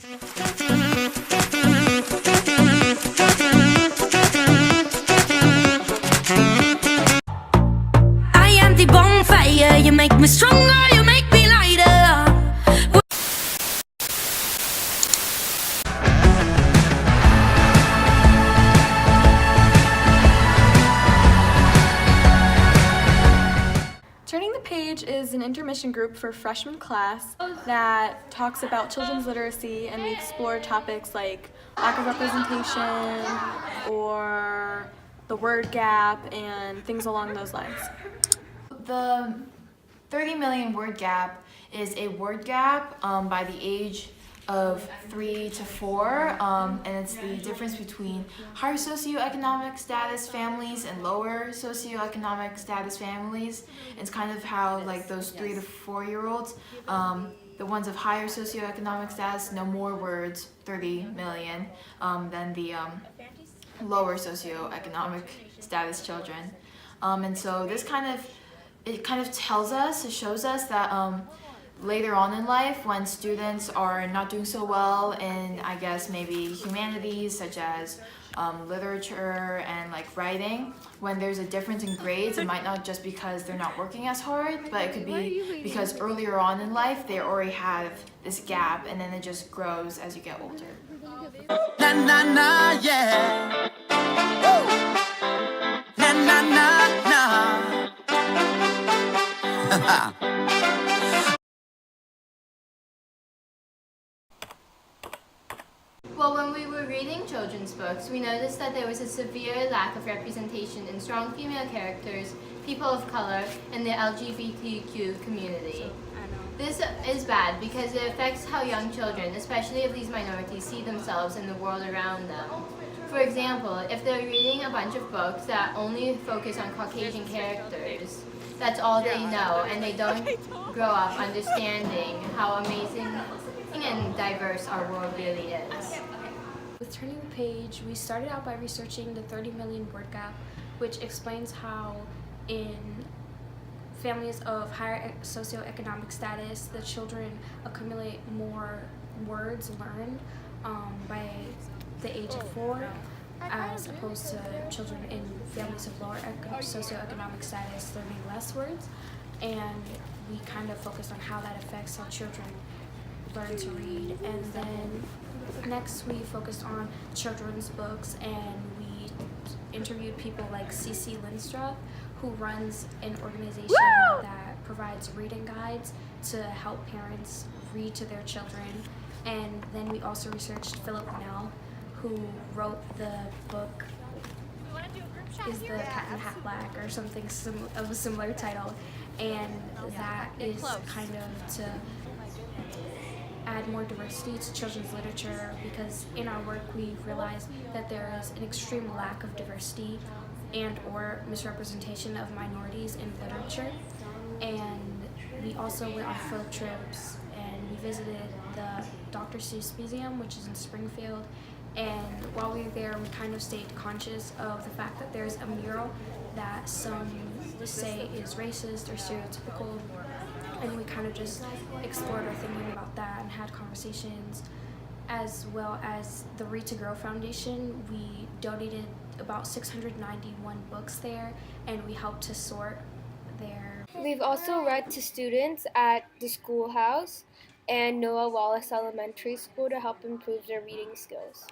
I am the bonfire, you make me stronger, you make me lighter. Turning the Page is an intermission group for freshman class that talks about children's literacy, and we explore topics like lack of representation or the word gap and things along those lines. The 30 million word gap is a word gap by the age of 3 to 4, and it's the difference between higher socioeconomic status families and lower socioeconomic status families. It's kind of how like those 3 to 4-year-olds, the ones of higher socioeconomic status know more words, 30 million, than the lower socioeconomic status children. And so this kind of tells us, it shows us that later on in life, when students are not doing so well in, I guess, maybe humanities such as literature and like writing, when there's a difference in grades, it might not just because they're not working as hard, but it could be because earlier on in life they already have this gap, and then it just grows as you get older. Na na na, yeah. Woo. Na na na na. Well, when we were reading children's books, we noticed that there was a severe lack of representation in strong female characters, people of color, and the LGBTQ community. This is bad because it affects how young children, especially of these minorities, see themselves in the world around them. For example, if they're reading a bunch of books that only focus on Caucasian characters, that's all they know, and they don't grow up understanding how amazing and diverse our world really is. With Turning the Page, we started out by researching the 30 million word gap, which explains how in families of higher socioeconomic status, the children accumulate more words learned by the age of 4, as opposed to children in families of lower socioeconomic status learning less words. And we kind of focused on how that affects how children learn to read. And then next we focused on children's books, and we interviewed people like CC Lindstrup, who runs an organization that provides reading guides to help parents read to their children. And then we also researched Philip Nell, who wrote the book Is the Cat in the Hat Black, or something of a similar title, and that is kind of to add more diversity to children's literature, because in our work we realized that there is an extreme lack of diversity and or misrepresentation of minorities in literature. And we also went on field trips, and we visited the Dr. Seuss Museum, which is in Springfield. And while we were there, we kind of stayed conscious of the fact that there's a mural that some say is racist or stereotypical, and we kind of just explored our thinking about that and had conversations. As well as the Read to Grow Foundation, we donated about 691 books there, and we helped to sort their... We've also read to students at the schoolhouse and Noah Wallace Elementary School to help improve their reading skills.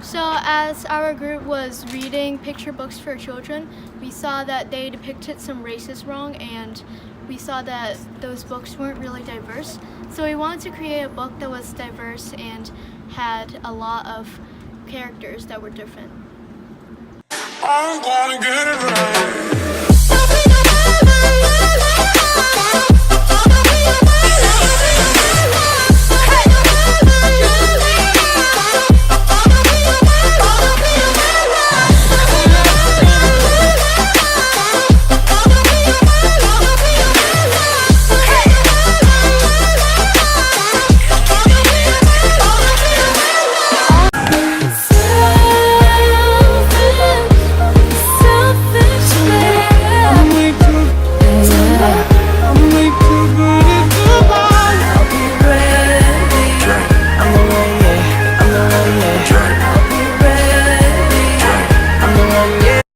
So as our group was reading picture books for children, we saw that they depicted some races wrong, and we saw that those books weren't really diverse. So we wanted to create a book that was diverse and had a lot of characters that were different. I'm gonna get it right.